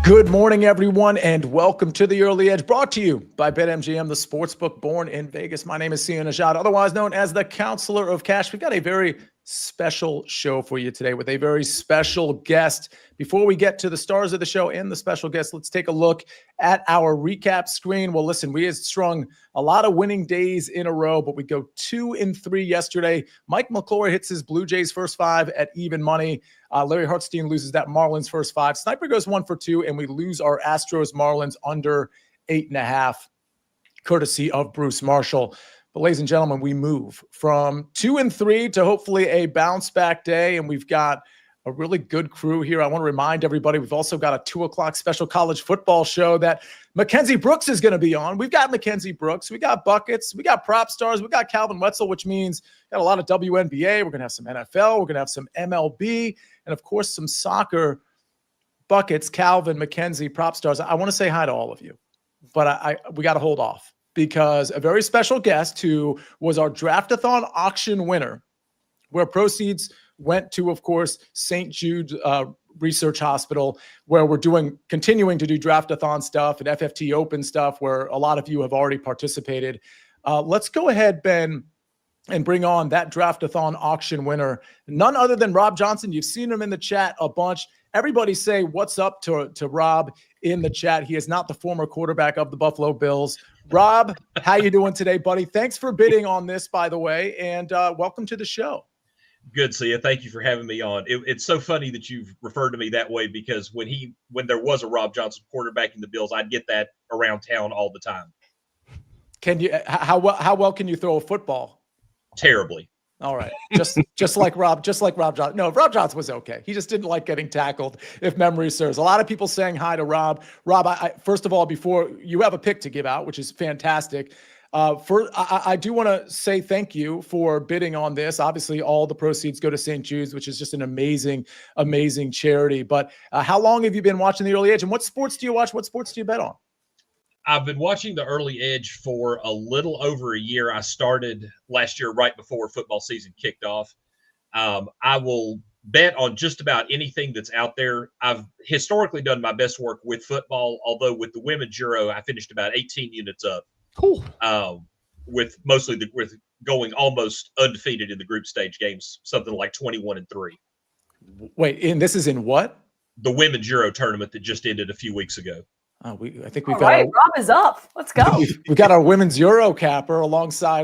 Good morning, everyone, and welcome to The Early Edge, brought to you by BetMGM, the sportsbook born in Vegas. My name is Sia Nejad, otherwise known as the Counselor of Cash. We've got a very special show for you today with a very special guest. Before we get to the stars of the show and the special guest, let's take a look at our recap screen. Well, listen, we have strung a lot of winning days in a row, but we go 2-3 yesterday. Mike McClure hits his Blue Jays first five at even money. Larry Hartstein loses that Marlins first five. Sniper goes 1 for 2, and we lose our Astros Marlins under 8.5, courtesy of Bruce Marshall. But ladies and gentlemen, we move from 2-3 to hopefully a bounce back day, and we've got a really good crew here. I want to remind everybody, we've also got a 2:00 special college football show that Mackenzie Brooks is going to be on. We've got Mackenzie Brooks, we got Buckets, we got PropStarz, we got Calvin Wetzel, which means got a lot of WNBA. We're going to have some NFL, we're going to have some MLB, and of course some soccer. Buckets, Calvin, Mackenzie, PropStarz. I want to say hi to all of you, but we got to hold off because a very special guest who was our Draftathon auction winner, where proceeds went to, of course, St. Jude Research Hospital, where we're continuing to do Draftathon stuff and FFT Open stuff, where a lot of you have already participated. Let's go ahead, Ben, and bring on that Draftathon auction winner, none other than Rob Johnson. You've seen him in the chat a bunch. Everybody say what's up to Rob in the chat. He is not the former quarterback of the Buffalo Bills. Rob, how you doing today, buddy? Thanks for bidding on this, by the way, and welcome to the show. Good, Sia. Thank you for having me on. It's so funny that you've referred to me that way because when there was a Rob Johnson quarterbacking the Bills, I'd get that around town all the time. Can you? How well can you throw a football? Terribly. All right, just like Rob Johnson. No, Rob Johnson was okay. He just didn't like getting tackled, if memory serves. A lot of people saying hi to Rob. Rob, first of all, before you have a pick to give out, which is fantastic. I do want to say thank you for bidding on this. Obviously, all the proceeds go to St. Jude's, which is just an amazing, amazing charity. But how long have you been watching the Early Edge, and what sports do you watch? What sports do you bet on? I've been watching the Early Edge for a little over a year. I started last year right before football season kicked off. I will bet on just about anything that's out there. I've historically done my best work with football, although with the Women's Euro, I finished about 18 units up. Cool. With going almost undefeated in the group stage games, something like 21-3. Wait, and this is in what? The Women's Euro tournament that just ended a few weeks ago. I think we've All got right, Rob is up. Let's go. We've got our women's Euro capper alongside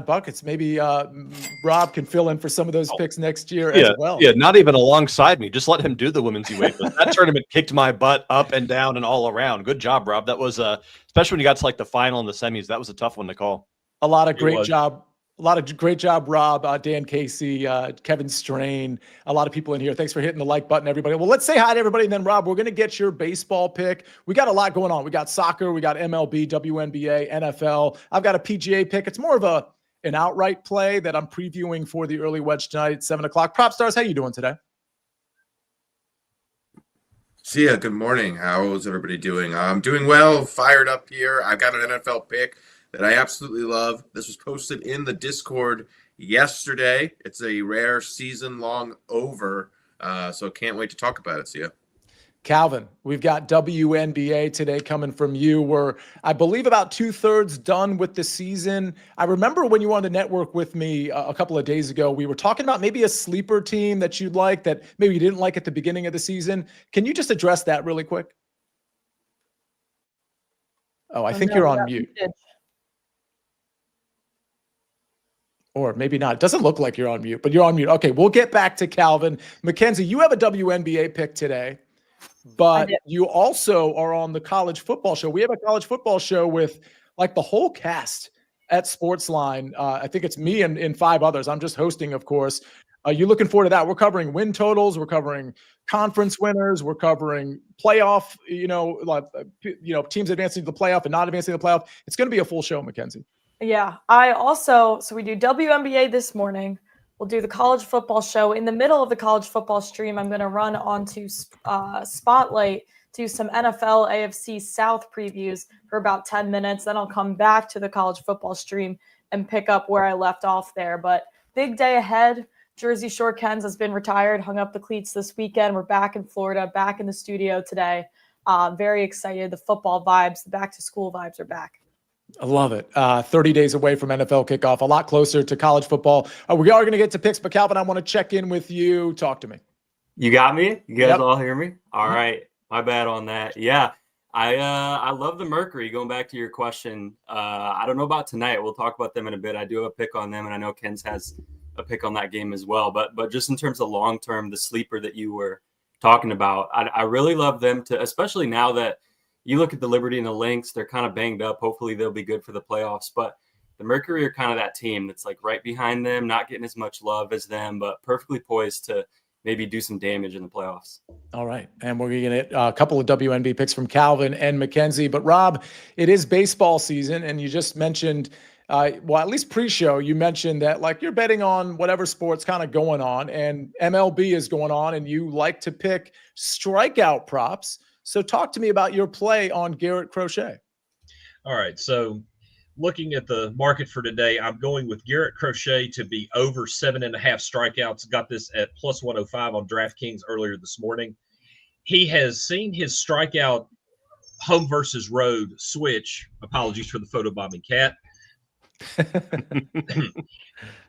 Buckets. Maybe Rob can fill in for some of those picks next year as well. Yeah, not even alongside me. Just let him do the women's UEFA. That tournament kicked my butt up and down and all around. Good job, Rob. That was especially when you got to like the final and the semis. That was a tough one to call. A lot of great job, Rob, Dan Casey, Kevin Strain, a lot of people in here. Thanks for hitting the like button, everybody. Well, let's say hi to everybody, and then, Rob, we're going to get your baseball pick. We got a lot going on. We got soccer, we got MLB, WNBA, NFL. I've got a PGA pick. It's more of an outright play that I'm previewing for the early wedge tonight at 7 o'clock. PropStarz, how you doing today? Sia, good morning. How's everybody doing? I'm doing well, fired up here. I've got an NFL pick that I absolutely love. This was posted in the Discord yesterday. It's a rare season-long over, so can't wait to talk about it, Sia. Calvin, we've got WNBA today coming from you. We're, I believe, about 2/3 done with the season. I remember when you were on the network with me a couple of days ago, we were talking about maybe a sleeper team that you'd like that maybe you didn't like at the beginning of the season. Can you just address that really quick? Oh, I think you're on mute. Or maybe not. It doesn't look like you're on mute, but you're on mute. Okay, we'll get back to Calvin. Mackenzie, you have a WNBA pick today, but you also are on the college football show. We have a college football show with like the whole cast at SportsLine. I think it's me and 5 others. I'm just hosting, of course. Are you looking forward to that? We're covering win totals. We're covering conference winners. We're covering playoff, teams advancing to the playoff and not advancing to the playoff. It's going to be a full show, Mackenzie. Yeah, so we do WNBA this morning. We'll do the college football show. In the middle of the college football stream, I'm going to run onto Spotlight, do some NFL AFC South previews for about 10 minutes. Then I'll come back to the college football stream and pick up where I left off there. But big day ahead. Jersey Shore Kens has been retired, hung up the cleats this weekend. We're back in Florida, back in the studio today. Very excited. The football vibes, the back to school vibes are back. I love it. 30 days away from NFL kickoff, a lot closer to college football. We are going to get to picks, but Calvin, I want to check in with you. Talk to me. You got me? You guys Yep. all hear me? All right. My bad on that. Yeah. I love the Mercury. Going back to your question, I don't know about tonight. We'll talk about them in a bit. I do have a pick on them, and I know Ken's has a pick on that game as well. But just in terms of long term, the sleeper that you were talking about, I really love them to, especially now that you look at the Liberty and the Lynx. They're kind of banged up. Hopefully they'll be good for the playoffs. But the Mercury are kind of that team that's like right behind them, not getting as much love as them, but perfectly poised to maybe do some damage in the playoffs. All right. And we're going to get a couple of WNBA picks from Calvin and Mackenzie. But Rob, it is baseball season. And you just mentioned, well, at least pre-show, you mentioned that like you're betting on whatever sport's kind of going on, and MLB is going on, and you like to pick strikeout props. So talk to me about your play on Garrett Crochet. All right. So looking at the market for today, I'm going with Garrett Crochet to be over 7.5 strikeouts. Got this at plus 105 on DraftKings earlier this morning. He has seen his strikeout home versus road switch. Apologies for the photobombing cat.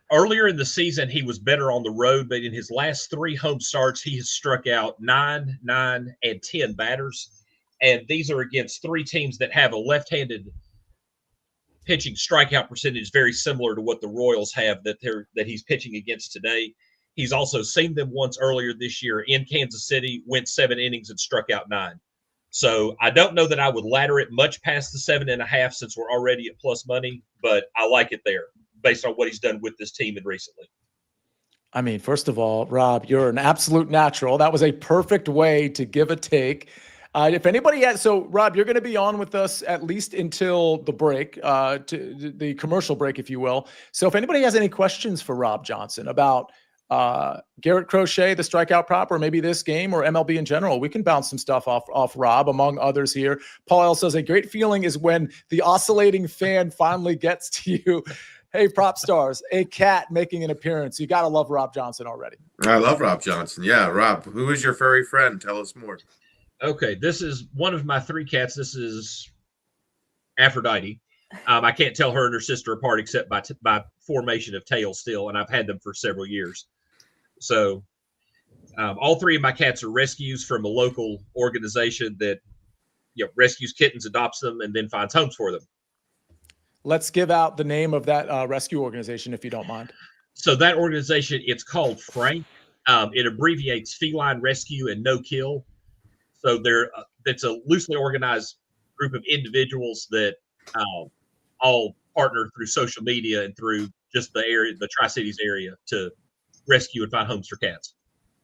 Earlier in the season, he was better on the road, but in his last 3 home starts, he has struck out 9, 9, and 10 batters. And these are against 3 teams that have a left-handed pitching strikeout percentage very similar to what the Royals have that he's pitching against today. He's also seen them once earlier this year in Kansas City, went 7 innings and struck out 9. So I don't know that I would ladder it much past the 7.5 since we're already at plus money, but I like it there based on what he's done with this team and recently. I mean, first of all, Rob, you're an absolute natural. That was a perfect way to give a take. If anybody has, so Rob, you're going to be on with us at least until the break, to the commercial break, if you will. So if anybody has any questions for Rob Johnson about Garrett Crochet, the strikeout prop, or maybe this game or MLB in general, we can bounce some stuff off Rob, among others here. Paul L says a great feeling is when the oscillating fan finally gets to you. Hey, PropStarz, a cat making an appearance. You got to love Rob Johnson already. I love Rob Johnson. Yeah, Rob, who is your furry friend? Tell us more. Okay, this is one of my 3 cats. This is Aphrodite. I can't tell her and her sister apart except by formation of tails still, and I've had them for several years. So all 3 of my cats are rescues from a local organization that rescues kittens, adopts them, and then finds homes for them. Let's give out the name of that rescue organization, if you don't mind. So that organization, it's called Frank. It abbreviates Feline Rescue and No Kill. So it's a loosely organized group of individuals that all partner through social media and through just the Tri-Cities area to rescue and find homes for cats.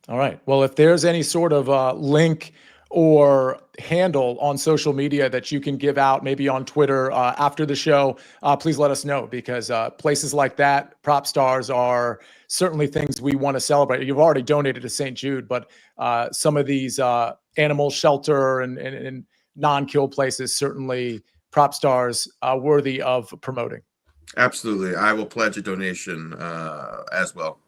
All right. Well, if there's any sort of link or handle on social media that you can give out, maybe on Twitter after the show, please let us know, because places like that, PropStarz, are certainly things we want to celebrate. You've already donated to St. Jude, but some of these animal shelter and non-kill places, certainly PropStarz worthy of promoting. Absolutely. I will pledge a donation as well.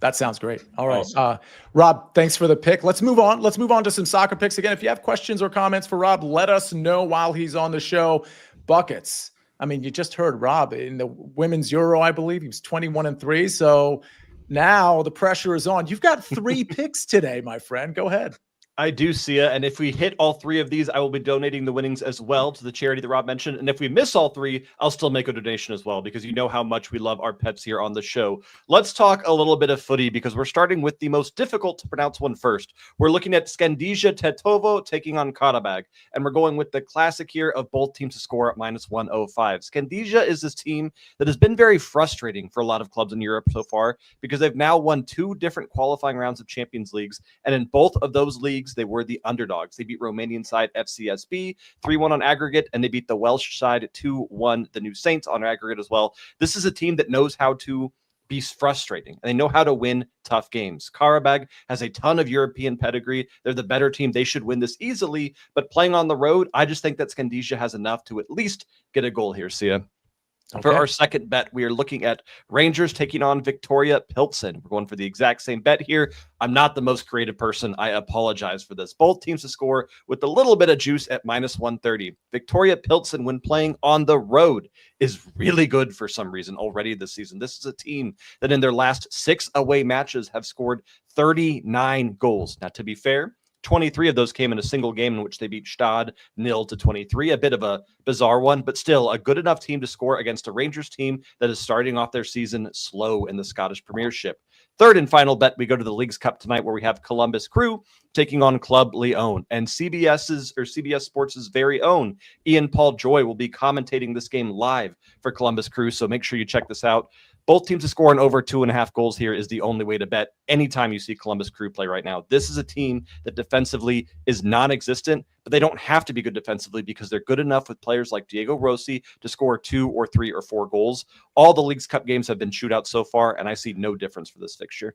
That sounds great. All right. Awesome. Rob, thanks for the pick. Let's move on. Let's move on to some soccer picks. Again, if you have questions or comments for Rob, let us know while he's on the show. Buckets. I mean, you just heard Rob in the women's Euro, I believe. He was 21-3. So now the pressure is on. You've got 3 picks today, my friend. Go ahead. I do, Sia, and if we hit all 3 of these, I will be donating the winnings as well to the charity that Rob mentioned. And if we miss all 3, I'll still make a donation as well, because you know how much we love our pets here on the show. Let's talk a little bit of footy, because we're starting with the most difficult to pronounce one first. We're looking at Skandija Tetovo taking on Karabag, and we're going with the classic here of both teams to score at minus 105. Skandija is this team that has been very frustrating for a lot of clubs in Europe so far, because they've now won 2 different qualifying rounds of Champions Leagues, and in both of those leagues, they were the underdogs. They beat Romanian side FCSB 3-1 on aggregate, and they beat the Welsh side 2-1, the New Saints, on aggregate as well. This is a team that knows how to be frustrating, and they know how to win tough games. Karabag has a ton of European pedigree. They're the better team. They should win this easily, but playing on the road, I just think that Skandija has enough to at least get a goal here, Sia. For Okay. our second bet, we are looking at Rangers taking on Victoria Pilsen. We're going for the exact same bet here. I'm not the most creative person. I apologize for this. Both teams to score with a little bit of juice at -130. Victoria Pilsen, when playing on the road, is really good for some reason already this season. This is a team that in their last 6 away matches have scored 39 goals. Now, to be fair, 23 of those came in a single game in which they beat Stade 0-23. A bit of a bizarre one, but still a good enough team to score against a Rangers team that is starting off their season slow in the Scottish Premiership. Third and final bet, we go to the Leagues Cup tonight, where we have Columbus Crew taking on Club Lyon. And CBS Sports' very own Ian Paul Joy will be commentating this game live for Columbus Crew, so make sure you check this out. Both teams to score an over 2.5 goals here is the only way to bet anytime you see Columbus Crew play right now. This is a team that defensively is non-existent, but they don't have to be good defensively because they're good enough with players like Diego Rossi to score 2 or 3 or 4 goals. All the Leagues Cup games have been shootouts so far, and I see no difference for this fixture.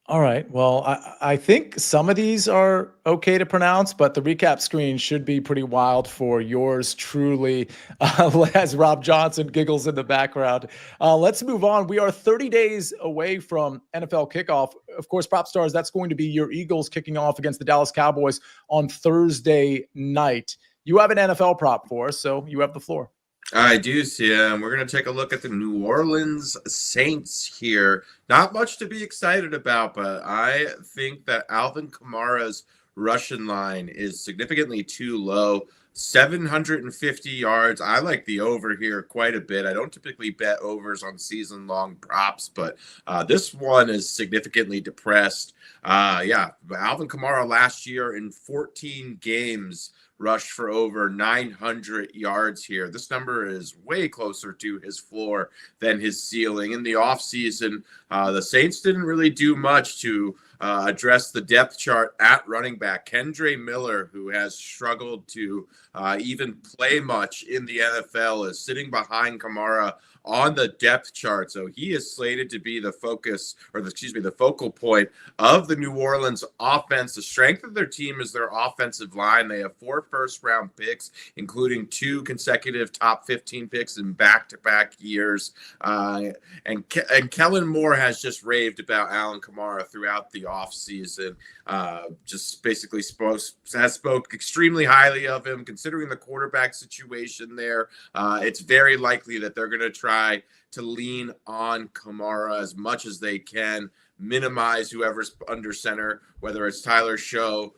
All right. Well, I think some of these are okay to pronounce, but the recap screen should be pretty wild for yours truly, as Rob Johnson giggles in the background. Let's move on. We are 30 days away from NFL kickoff. Of course, PropStarz, that's going to be your Eagles kicking off against the Dallas Cowboys on Thursday night. You have an NFL prop for us, so you have the floor. I do see him. We're going to take a look at the New Orleans Saints here. Not much to be excited about, but I think that Alvin Kamara's Russian line is significantly too low. 750 yards. I like the over here quite a bit. I don't typically bet overs on season-long props, but this one is significantly depressed. Yeah, Alvin Kamara last year in 14 games rushed for over 900 yards here. This number is way closer to his floor than his ceiling. In the offseason, the Saints didn't really do much to address the depth chart at running back. Kendre Miller, who has struggled to even play much in the NFL, is sitting behind Kamara on the depth chart. So he is slated to be the focus, or the focal point of the New Orleans offense. The strength of their team is their offensive line. They have 4 first-round picks, including 2 consecutive top 15 picks in back-to-back years. And Kellen Moore has just raved about Alvin Kamara throughout the offseason. Just basically spoke extremely highly of him, considering the quarterback situation there. It's very likely that they're going to try to lean on Kamara as much as they can, minimize whoever's under center, whether it's Tyler Show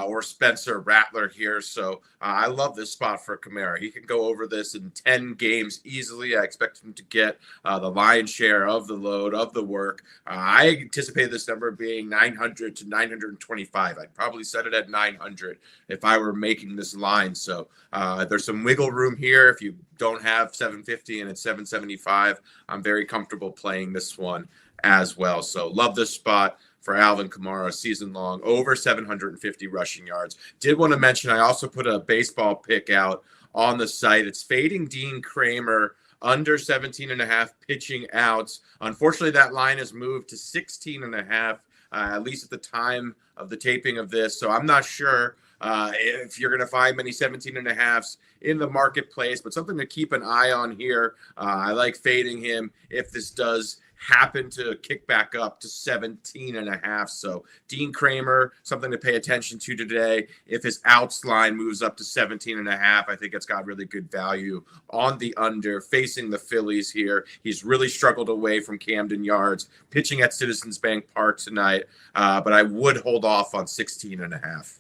or Spencer Rattler here. So I love this spot for Kamara. He can go over this in 10 games easily. I expect him to get the lion's share of the load, of the work. I anticipate this number being 900 to 925. I'd probably set it at 900 if I were making this line. So there's some wiggle room here. If you don't have 750 and it's 775, I'm very comfortable playing this one as well. So love this spot for Alvin Kamara season long, over 750 rushing yards. Did want to mention, I also put a baseball pick out on the site. It's fading Dean Kramer under 17.5 pitching outs. Unfortunately, that line has moved to 16.5, at least at the time of the taping of this. So I'm not sure if you're going to find many 17.5s in the marketplace, but something to keep an eye on here. I like fading him if this does happen to kick back up to 17.5. So Dean Kramer, something to pay attention to today. If his outs line moves up to 17.5, I think it's got really good value on the under. Facing the Phillies here, he's really struggled away from Camden Yards, pitching at Citizens Bank Park tonight, but I would hold off on 16.5.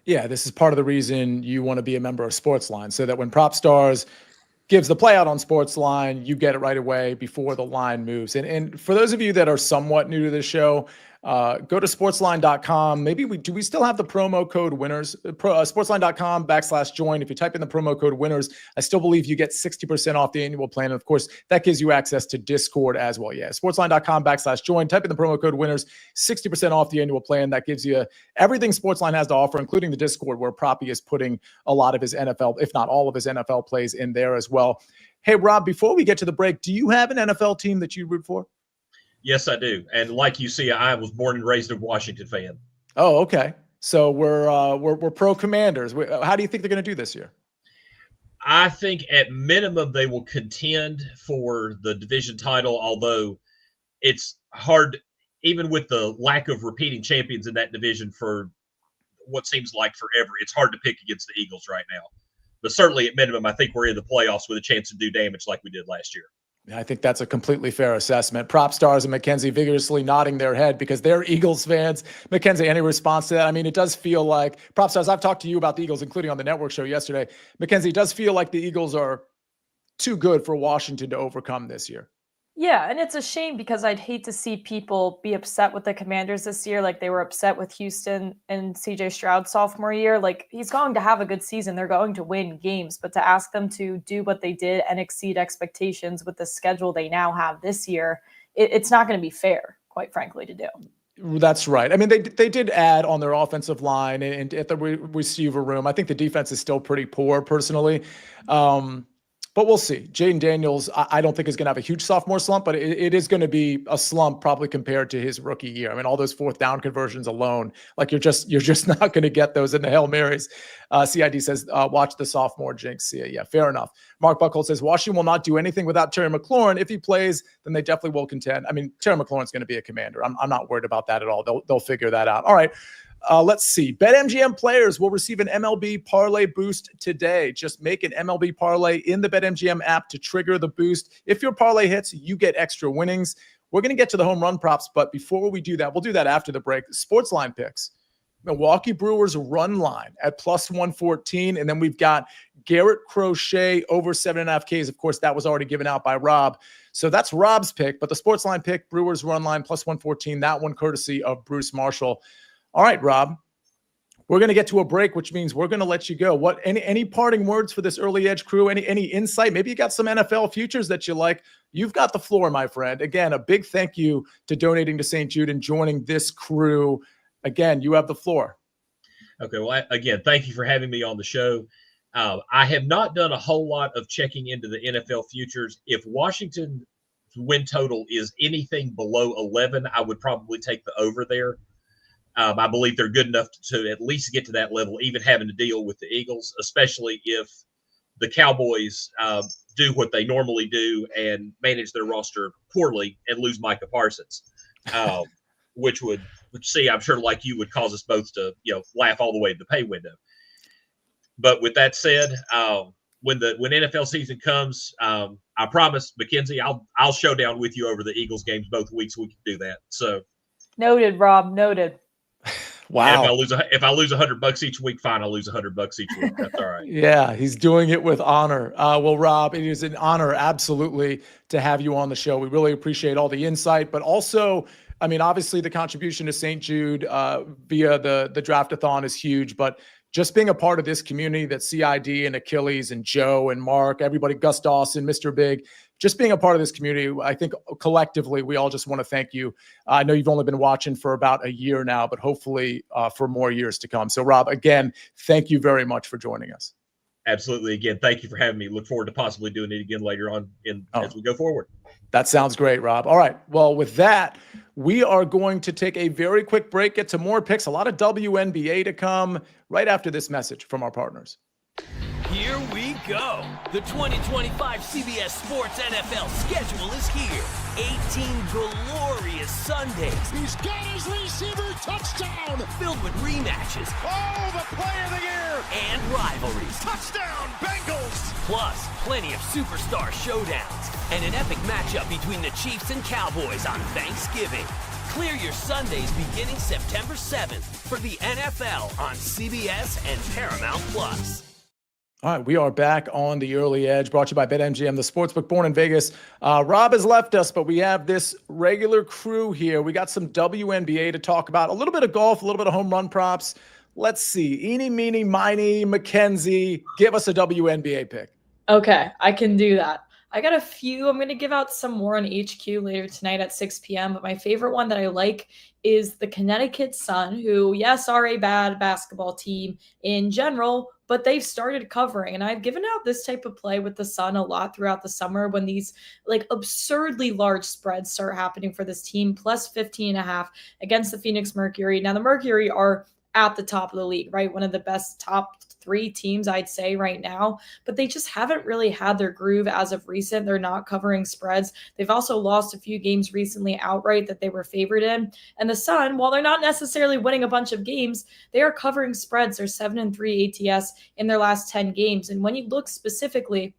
Yeah, this is part of the reason you want to be a member of SportsLine, so that when PropStarz gives the play out on SportsLine, you get it right away before the line moves. And for those of you that are somewhat new to this show, go to sportsline.com. Do we still have the promo code winners? Sportsline.com/join. If you type in the promo code winners, I still believe you get 60% off the annual plan. And of course, that gives you access to Discord as well. Yeah, sportsline.com/join. Type in the promo code winners, 60% off the annual plan. That gives you everything SportsLine has to offer, including the Discord, where Proppy is putting a lot of his NFL, if not all of his NFL plays in there as well. Hey, Rob, before we get to the break, do you have an NFL team that you root for? Yes, I do. And like you see, I was born and raised a Washington fan. Oh, okay. So we're pro Commanders. How do you think they're going to do this year? I think at minimum they will contend for the division title, although it's hard, even with the lack of repeating champions in that division for what seems like forever. It's hard to pick against the Eagles right now. But certainly at minimum, I think we're in the playoffs with a chance to do damage like we did last year. I think that's a completely fair assessment. PropStarz and Mackenzie vigorously nodding their head because they're Eagles fans. Mackenzie, any response to that? I mean, it does feel like PropStarz, I've talked to you about the Eagles, including on the network show yesterday. Mackenzie, it does feel like the Eagles are too good for Washington to overcome this year. Yeah, and it's a shame because I'd hate to see people be upset with the Commanders this year like they were upset with Houston and CJ Stroud's sophomore year. Like, he's going to have a good season. They're going to win games. But to ask them to do what they did and exceed expectations with the schedule they now have this year, it's not going to be fair, quite frankly, to do. That's right. I mean, they did add on their offensive line and at the receiver room. I think the defense is still pretty poor, personally. But we'll see. Jaden Daniels, I don't think is going to have a huge sophomore slump, but it is going to be a slump probably compared to his rookie year. I mean, all those fourth down conversions alone, like you're just not going to get those in the Hail Marys. CID says, watch the sophomore jinx. Yeah, fair enough. Mark Buckhold says, Washington will not do anything without Terry McLaurin. If he plays, then they definitely will contend. I mean, Terry McLaurin's going to be a commander. I'm not worried about that at all. They'll figure that out. All right. Let's see. BetMGM players will receive an MLB parlay boost today. Just make an MLB parlay in the BetMGM app to trigger the boost. If your parlay hits, you get extra winnings. We're going to get to the home run props, but before we do that, we'll do that after the break. SportsLine picks. Milwaukee Brewers run line at +114, and then we've got Garrett Crochet over 7.5 Ks. Of course, that was already given out by Rob. So that's Rob's pick, but the SportsLine pick, Brewers run line +114, that one courtesy of Bruce Marshall. All right, Rob, we're going to get to a break, which means we're going to let you go. What any parting words for this early edge crew? Any insight? Maybe you got some NFL futures that you like. You've got the floor, my friend. Again, a big thank you to donating to St. Jude and joining this crew. Again, you have the floor. Okay, well, again, thank you for having me on the show. I have not done a whole lot of checking into the NFL futures. If Washington's win total is anything below 11, I would probably take the over there. I believe they're good enough to at least get to that level, even having to deal with the Eagles, especially if the Cowboys do what they normally do and manage their roster poorly and lose Micah Parsons, which I'm sure like you would cause us both to laugh all the way to the pay window. But with that said, when NFL season comes, I promise, Mackenzie, I'll showdown with you over the Eagles games both weeks. We can do that. So noted, Rob. Noted. Wow. And if I lose $100 each week, fine. I'll lose $100 each week. That's all right. Yeah, he's doing it with honor. Well, Rob, it is an honor, absolutely, to have you on the show. We really appreciate all the insight, but also, I mean, obviously the contribution to St. Jude via the draft-a-thon is huge, but just being a part of this community that CID and Achilles and Joe and Mark, everybody, Gus Dawson, Mr. Big, just being a part of this community, I think collectively we all just want to thank you. I know you've only been watching for about a year now, but hopefully for more years to come. So, Rob, again, thank you very much for joining us. Absolutely. Again, thank you for having me. Look forward to possibly doing it again later on as we go forward. That sounds great, Rob. All right. Well, with that, we are going to take a very quick break, get to more picks, a lot of WNBA to come right after this message from our partners. Here we go. The 2025 CBS Sports NFL schedule is here. 18 glorious Sundays. He's got his receiver, touchdown. Filled with rematches. Oh, the play of the year. And rivalries. Touchdown, Bengals. Plus, plenty of superstar showdowns. And an epic matchup between the Chiefs and Cowboys on Thanksgiving. Clear your Sundays beginning September 7th for the NFL on CBS and Paramount Plus. All right, we are back on the early edge, brought to you by BetMGM, the sportsbook born in Vegas. Rob has left us, but we have this regular crew here. We got some WNBA to talk about, a little bit of golf, a little bit of home run props. Let's see. Eeny, meeny, miny, Mackenzie, give us a WNBA pick. Okay, I can do that. I got a few. I'm going to give out some more on HQ later tonight at 6 p.m. But my favorite one that I like is the Connecticut Sun, who, yes, are a bad basketball team in general, but they've started covering. And I've given out this type of play with the Sun a lot throughout the summer when these like absurdly large spreads start happening for this team, plus 15.5 against the Phoenix Mercury. Now, the Mercury are at the top of the league, right? One of the best top 3 teams, I'd say, right now, but they just haven't really had their groove as of recent. They're not covering spreads. They've also lost a few games recently outright that they were favored in. And the Sun, while they're not necessarily winning a bunch of games, they are covering spreads. They're 7-3 ATS in their last 10 games. And when you look specifically,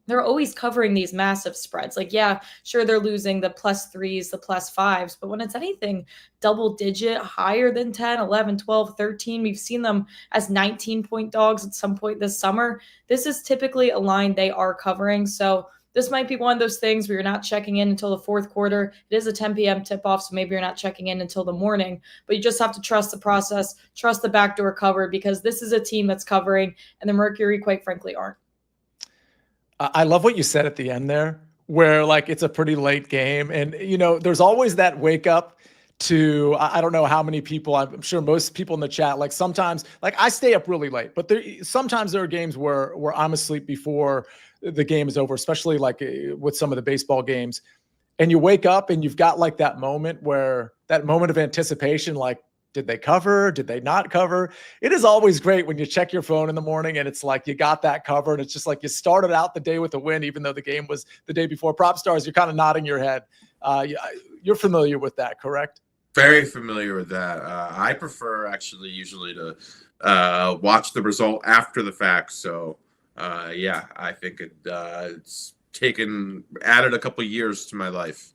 they're always covering these massive spreads. Like, yeah, sure, they're losing the +3s, the +5s, but when it's anything double digit, higher than 10, 11, 12, 13, we've seen them as 19-point dogs at some point this summer. This is typically a line they are covering. So this might be one of those things where you're not checking in until the fourth quarter. It is a 10 p.m. tip-off, so maybe you're not checking in until the morning. But you just have to trust the process, trust the backdoor cover, because this is a team that's covering, and the Mercury, quite frankly, aren't. I love what you said at the end there, where like it's a pretty late game. And, you know, there's always that wake up to, I don't know how many people, I'm sure most people in the chat, like sometimes, like I stay up really late, but sometimes there are games where I'm asleep before the game is over, especially like with some of the baseball games. And you wake up and you've got like that moment of anticipation, like, did they cover? Did they not cover? It is always great when you check your phone in the morning and it's like you got that cover, and it's just like you started out the day with a win, even though the game was the day before. PropStarz, you're kind of nodding your head. You're familiar with that, correct? Very familiar with that. I prefer actually usually to watch the result after the fact. So, yeah, I think it's added a couple years to my life.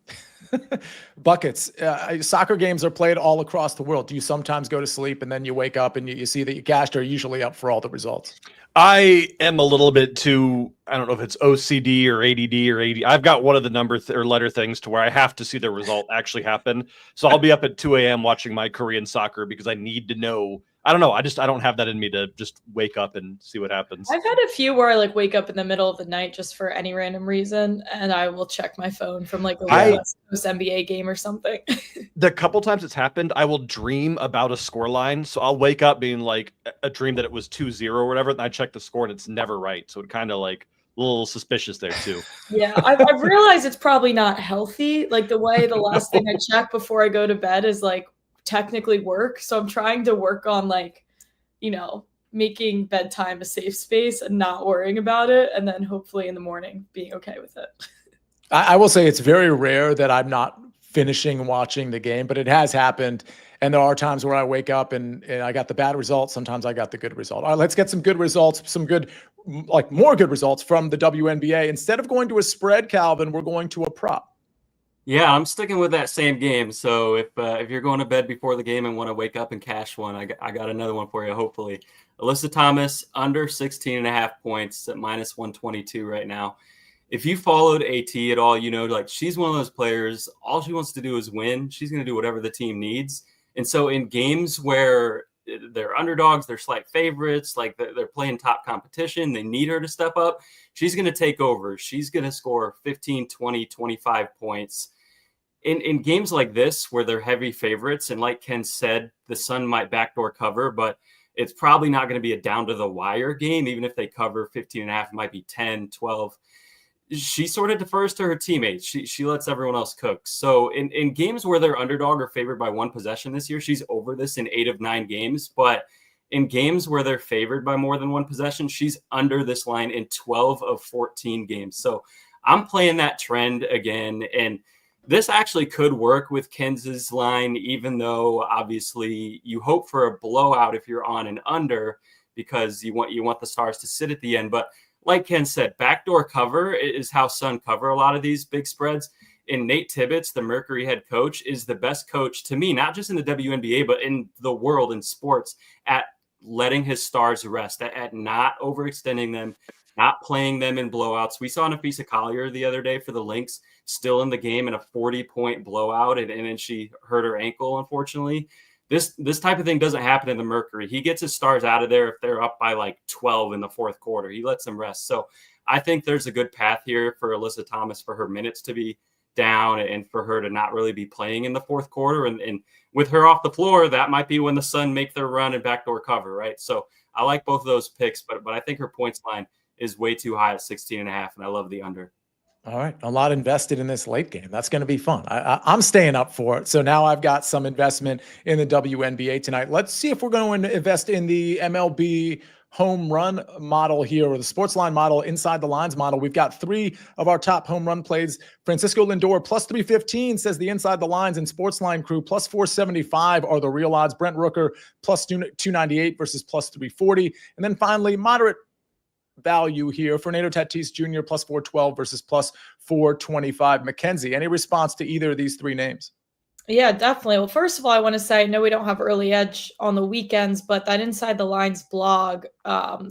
Buckets. Soccer games are played all across the world. Do you sometimes go to sleep and then you wake up and you see that you cashed, or are usually up for all the results? I am a little bit too, I don't know if it's OCD or ADD or AD. I've got one of the number or letter things to where I have to see the result actually happen. So I'll be up at 2 a.m. watching my Korean soccer because I need to know. I don't know. I don't have that in me to just wake up and see what happens. I've had a few where I like wake up in the middle of the night just for any random reason, and I will check my phone from like a West Coast NBA game or something. The couple times it's happened, I will dream about a score line. So I'll wake up being like a dream that it was 2-0 or whatever, and I check the score and it's never right. So it kind of like a little suspicious there too. Yeah, I've realized it's probably not healthy. Like the way the last thing I check before I go to bed is like technically work. So I'm trying to work on like, you know, making bedtime a safe space and not worrying about it. And then hopefully in the morning being okay with it. I will say it's very rare that I'm not finishing watching the game, but it has happened. And there are times where I wake up and I got the bad result. Sometimes I got the good result. All right, let's get some good results, more good results from the WNBA. Instead of going to a spread, Calvin, we're going to a prop. Yeah, I'm sticking with that same game. So if you're going to bed before the game and want to wake up and cash one, I got another one for you, hopefully. Alyssa Thomas, under 16.5 points at -122 right now. If you followed AT at all, you know, like she's one of those players, all she wants to do is win. She's going to do whatever the team needs. And so in games where they're underdogs, they're slight favorites, like they're playing top competition, they need her to step up, she's going to take over. She's going to score 15, 20, 25 points. In games like this where they're heavy favorites, and like Ken said, the Sun might backdoor cover, but it's probably not going to be a down-to-the-wire game. Even if they cover 15.5, it might be 10, 12. She sort of defers to her teammates. She lets everyone else cook. So in games where they're underdog or favored by one possession this year, she's over this in 8 of 9 games. But in games where they're favored by more than one possession, she's under this line in 12 of 14 games. So I'm playing that trend again. And this actually could work with Kenz's line, even though obviously you hope for a blowout if you're on and under, because you want the Stars to sit at the end. But like Ken said, backdoor cover is how Sun cover a lot of these big spreads. And Nate Tibbetts, the Mercury head coach, is the best coach to me, not just in the WNBA, but in the world in sports, at letting his stars rest, at not overextending them, not playing them in blowouts. We saw Nafisa Collier the other day for the Lynx, still in the game in a 40-point blowout, and then she hurt her ankle, unfortunately. This type of thing doesn't happen in the Mercury. He gets his stars out of there if they're up by like 12 in the fourth quarter. He lets them rest. So I think there's a good path here for Alyssa Thomas for her minutes to be down and for her to not really be playing in the fourth quarter. And with her off the floor, that might be when the Sun make their run and backdoor cover, right? So I like both of those picks, but I think her points line is way too high at 16.5, and I love the under. All right. A lot invested in this late game. That's going to be fun. I'm staying up for it. So now I've got some investment in the WNBA tonight. Let's see if we're going to invest in the MLB home run model here, or the SportsLine model, inside the lines model. We've got 3 of our top home run plays. Francisco Lindor plus 315 says the inside the lines, and SportsLine crew plus 475 are the real odds. Brent Rooker plus 298 versus plus 340. And then finally, moderate value here, Fernando Tatis Jr. plus 412 versus plus 425. Mackenzie, any response to either of these 3 names? Yeah, definitely. Well, first of all, I want to say, I know we don't have early edge on the weekends, but that Inside the Lines blog,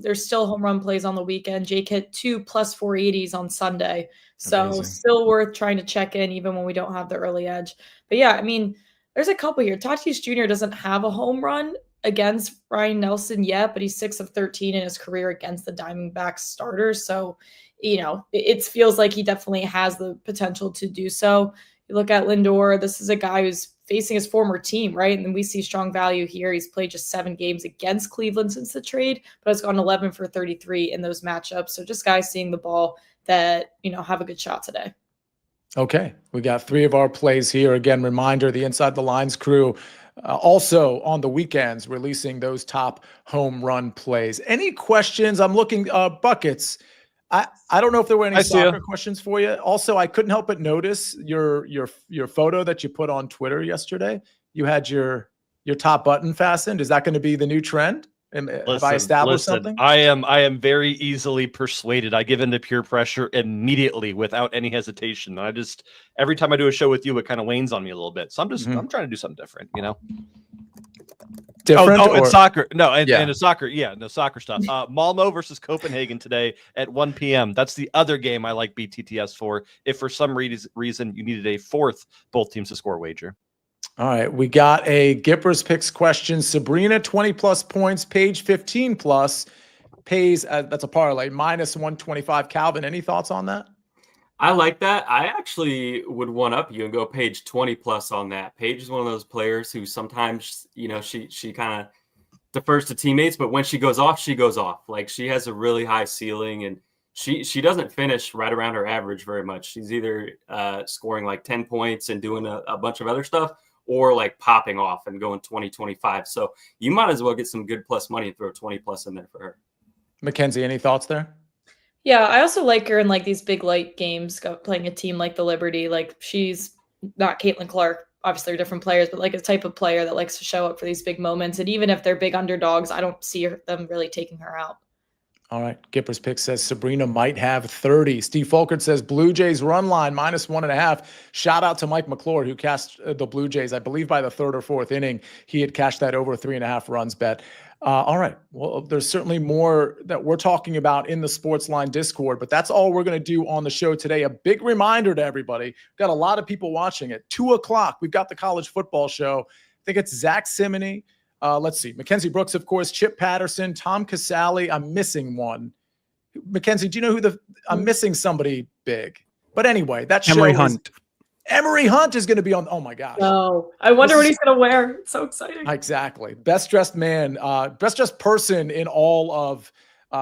there's still home run plays on the weekend. Jake hit 2 plus 480s on Sunday. So Amazing. Still worth trying to check in even when we don't have the early edge. But yeah, I mean, there's a couple here. Tatis Jr. doesn't have a home run against Ryan Nelson yet, but he's 6 of 13 in his career against the Diamondbacks starters. So, it feels like he definitely has the potential to do so. You look at Lindor, this is a guy who's facing his former team, right? And then we see strong value here. He's played just 7 games against Cleveland since the trade, but has gone 11 for 33 in those matchups. So just guys seeing the ball that, have a good shot today. Okay, we got 3 of our plays here. Again, reminder, the Inside the Lines crew also on the weekends releasing those top home run plays. Any questions? I'm looking, Buckets. I don't know if there were any soccer questions for you. Also, I couldn't help but notice your photo that you put on Twitter yesterday. You had your top button fastened. Is that going to be the new trend? Have I established something? I am very easily persuaded. I give in to peer pressure immediately without any hesitation. Every time I do a show with you, it kind of wanes on me a little bit. So I'm trying to do something different, Different? In soccer. No, in soccer. Yeah, no soccer stuff. Malmo versus Copenhagen today at 1 p.m. That's the other game I like BTTS for. If for some reason you needed a 4th both teams to score wager. All right, we got a Gipper's Picks question. Sabrina, 20-plus points. Paige, 15-plus. Pays, that's a parlay, minus 125. Calvin, any thoughts on that? I like that. I actually would one up you and go Paige 20+ on that. Paige is one of those players who sometimes, she kind of defers to teammates, but when she goes off, she goes off. Like, she has a really high ceiling, and she doesn't finish right around her average very much. She's either scoring like 10 points and doing a bunch of other stuff, or like popping off and going 20, 25. So you might as well get some good plus money and throw 20+ in there for her. Mackenzie, any thoughts there? Yeah, I also like her in like these big light games, playing a team like the Liberty. Like, she's not Caitlin Clark. Obviously, they're different players, but like a type of player that likes to show up for these big moments. And even if they're big underdogs, I don't see them really taking her out. All right. Gipper's Pick says Sabrina might have 30. Steve Folkert says Blue Jays run line minus 1.5. Shout out to Mike McClure, who cashed the Blue Jays, I believe by the 3rd or 4th inning. He had cashed that over 3.5 runs bet. All right. Well, there's certainly more that we're talking about in the SportsLine Discord, but that's all we're going to do on the show today. A big reminder to everybody. We've got a lot of people watching at 2:00. We've got the college football show. I think it's Zach Simony. Let's see. Mackenzie Brooks, of course, Chip Patterson, Tom Casale. I'm missing one. Mackenzie, do you know who I'm missing somebody big. But anyway, that show Emory Hunt. Emory Hunt is going to be on. Oh my gosh. Oh, I wonder what he's going to wear. It's so exciting. Exactly. Best dressed man, best dressed person in all of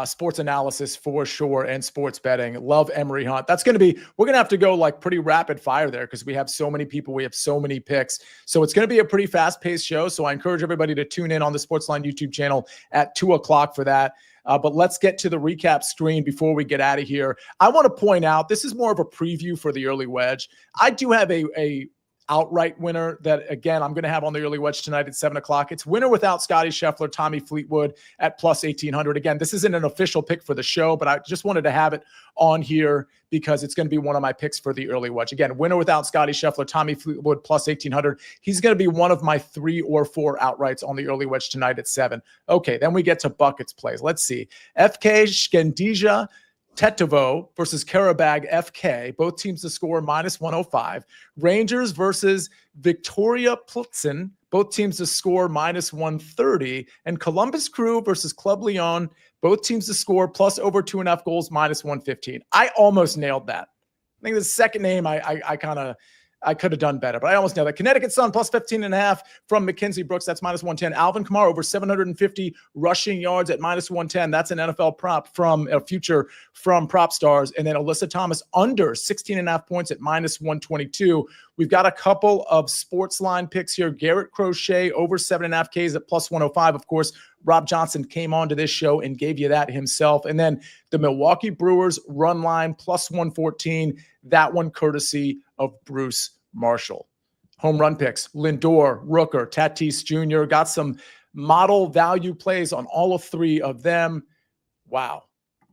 sports analysis for sure, and sports betting. Love Emory Hunt. We're going to have to go like pretty rapid fire there because we have so many people. We have so many picks. So it's going to be a pretty fast paced show. So I encourage everybody to tune in on the SportsLine YouTube channel at 2:00 for that. But let's get to the recap screen before we get out of here. I want to point out, this is more of a preview for the early wedge. I do have a outright winner that, again, I'm going to have on the early wedge tonight at 7:00. It's winner without Scotty Scheffler, Tommy Fleetwood at plus 1,800. Again, this isn't an official pick for the show, but I just wanted to have it on here because it's going to be one of my picks for the early wedge. Again, winner without Scotty Scheffler, Tommy Fleetwood plus 1,800. He's going to be one of my 3 or 4 outrights on the early wedge tonight at 7. Okay, then we get to buckets plays. Let's see. FK Skandija Tetovo versus Karabag FK, both teams to score minus 105. Rangers versus Victoria Plitzen, both teams to score minus 130. And Columbus Crew versus Club Leon, both teams to score plus over 2.5 goals minus 115. I almost nailed that. I think the second name I kind of I could have done better, but I almost nailed it. Connecticut Sun plus 15.5 from Mackenzie Brooks. That's minus 110. Alvin Kamara over 750 rushing yards at minus 110. That's an NFL prop from a future from PropStarz. And then Alyssa Thomas under 16.5 points at minus 122. We've got a couple of SportsLine picks here. Garrett Crochet over 7.5 Ks at plus 105. Of course, Rob Johnson came on to this show and gave you that himself. And then the Milwaukee Brewers run line plus 114. That one courtesy of Bruce Marshall. Home run picks, Lindor, Rooker, Tatis Jr. Got some model value plays on all of three of them. Wow.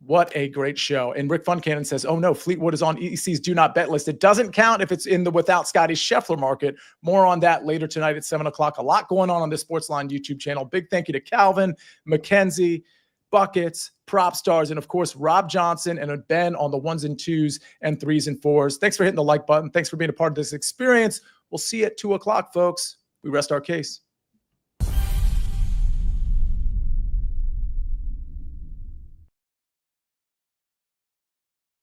What a great show. And Rick Funcannon says, oh no, Fleetwood is on EC's do not bet list. It doesn't count if it's in the without Scotty Scheffler market. More on that later tonight at 7 o'clock. A lot going on the SportsLine YouTube channel. Big thank you to Calvin, Mackenzie, Buckets, PropStarz, and of course, Rob Johnson and Ben on the 1s and 2s and 3s and 4s. Thanks for hitting the like button. Thanks for being a part of this experience. We'll see you at 2 o'clock, folks. We rest our case.